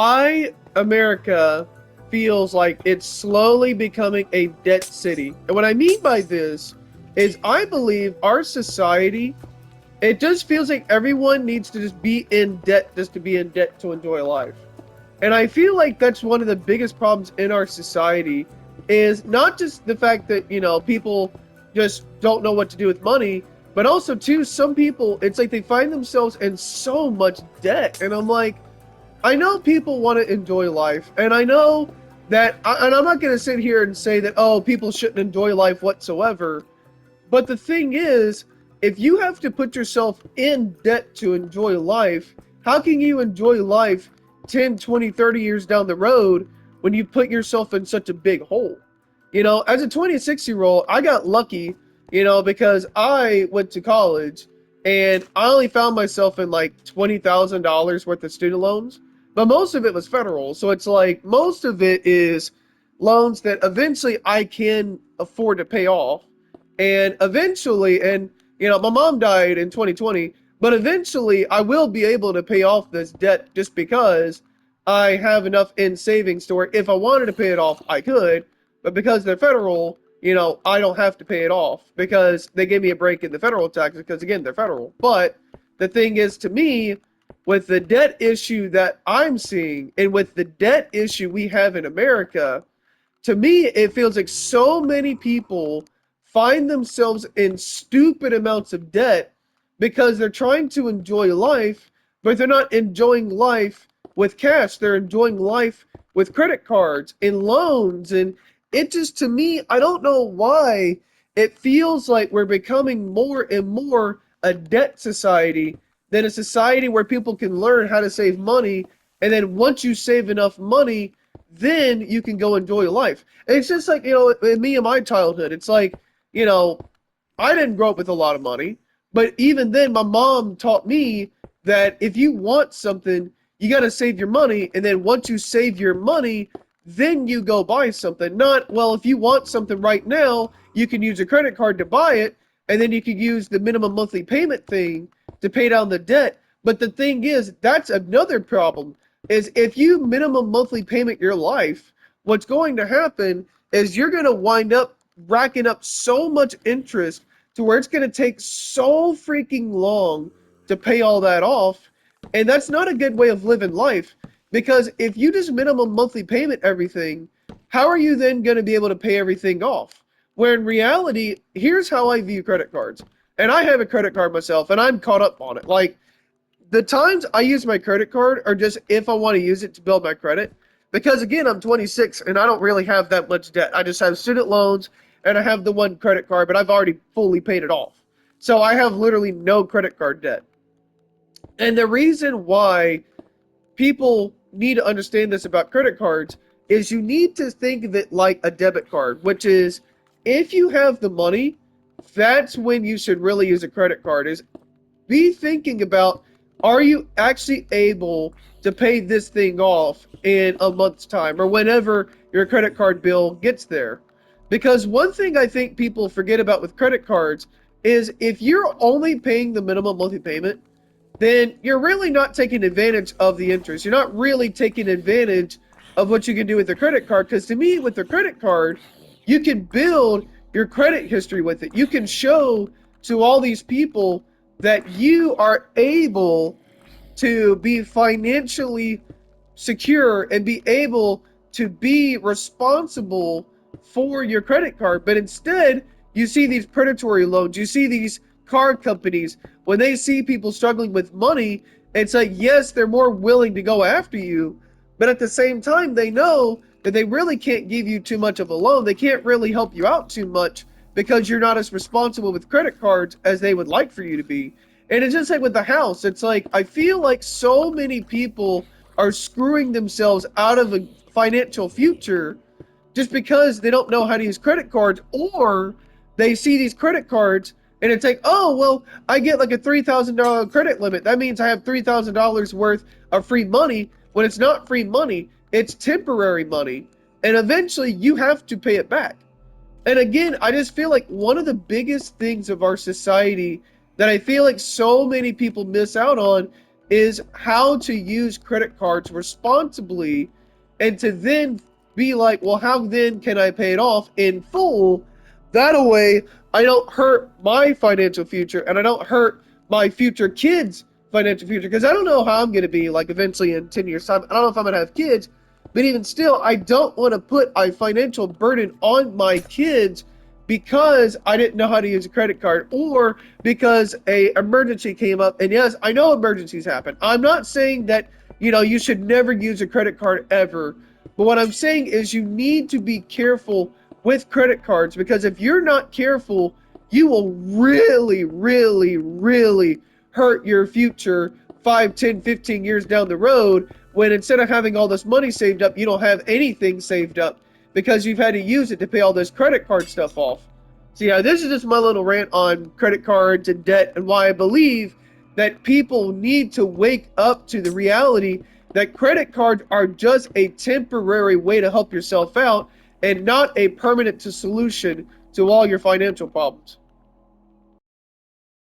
why America feels like it's slowly becoming a debt city. And what I mean by this is I believe our society, it just feels like everyone needs to just be in debt just to be in debt to enjoy life. And I feel like that's one of the biggest problems in our society is not just the fact that, people just don't know what to do with money, but also too some people it's like they find themselves in so much debt. And I'm like, I know people want to enjoy life, and I know that, and I'm not going to sit here and say that, oh, people shouldn't enjoy life whatsoever. But the thing is, if you have to put yourself in debt to enjoy life, how can you enjoy life 10, 20, 30 years down the road when you put yourself in such a big hole? As a 26-year-old, I got lucky, because I went to college and I only found myself in like $20,000 worth of student loans, but most of it was federal. So it's like most of it is loans that eventually I can afford to pay off. And eventually, my mom died in 2020, but eventually I will be able to pay off this debt just because I have enough in savings to where if I wanted to pay it off, I could. But because they're federal, I don't have to pay it off because they gave me a break in the federal taxes because, again, they're federal. But the thing is, to me, with the debt issue that I'm seeing and with the debt issue we have in America, to me, it feels like so many people find themselves in stupid amounts of debt because they're trying to enjoy life, but they're not enjoying life with cash. They're enjoying life with credit cards and loans. And it just, to me, I don't know why it feels like we're becoming more and more a debt society than a society where people can learn how to save money. And then once you save enough money, then you can go enjoy life. And it's just like, in me and my childhood, it's like, you know, I didn't grow up with a lot of money, but even then, my mom taught me that if you want something, you got to save your money. And then once you save your money, then you go buy something. Not, well, if you want something right now, you can use a credit card to buy it, and then you can use the minimum monthly payment thing to pay down the debt. But the thing is, that's another problem is if you minimum monthly payment your life, what's going to happen is you're going to wind up racking up so much interest to where it's going to take so freaking long to pay all that off. And that's not a good way of living life because if you just minimum monthly payment everything, how are you then going to be able to pay everything off? Where in reality, here's how I view credit cards. And I have a credit card myself and I'm caught up on it. Like, the times I use my credit card are just if I want to use it to build my credit. Because again, I'm 26 and I don't really have that much debt. I just have student loans and I have the one credit card, but I've already fully paid it off. So I have literally no credit card debt. And the reason why people need to understand this about credit cards is you need to think of it like a debit card, which is if you have the money, that's when you should really use a credit card. Is be thinking about, are you actually able to pay this thing off in a month's time or whenever your credit card bill gets there? Because one thing I think people forget about with credit cards is if you're only paying the minimum monthly payment, then you're really not taking advantage of the interest. You're not really taking advantage of what you can do with the credit card. Because to me, with the credit card, you can build your credit history with it. You can show to all these people that you are able to be financially secure and be able to be responsible for your credit card. But instead, you see these predatory loans, you see these card companies, when they see people struggling with money, it's like, yes, they're more willing to go after you, but at the same time, they know that they really can't give you too much of a loan. They can't really help you out too much because you're not as responsible with credit cards as they would like for you to be. And it's just like with the house, it's like, I feel like so many people are screwing themselves out of a financial future just because they don't know how to use credit cards, or they see these credit cards and it's like, oh, well, I get like a $3,000 credit limit. That means I have $3,000 worth of free money when it's not free money. It's temporary money. And eventually you have to pay it back. And again, I just feel like one of the biggest things of our society that I feel like so many people miss out on is how to use credit cards responsibly, and to then be like, well, how then can I pay it off in full? That way, I don't hurt my financial future and I don't hurt my future kids' financial future, because I don't know how I'm going to be like eventually in 10 years' time. I don't know if I'm going to have kids, but even still, I don't want to put a financial burden on my kids because I didn't know how to use a credit card, or because a emergency came up. And yes, I know emergencies happen. I'm not saying that, you should never use a credit card ever. But what I'm saying is you need to be careful with credit cards, because if you're not careful, you will really, really, really hurt your future 5, 10, 15 years down the road, when instead of having all this money saved up, you don't have anything saved up because you've had to use it to pay all this credit card stuff off. So yeah, this is just my little rant on credit cards and debt, and why I believe that people need to wake up to the reality that credit cards are just a temporary way to help yourself out and not a permanent solution to all your financial problems.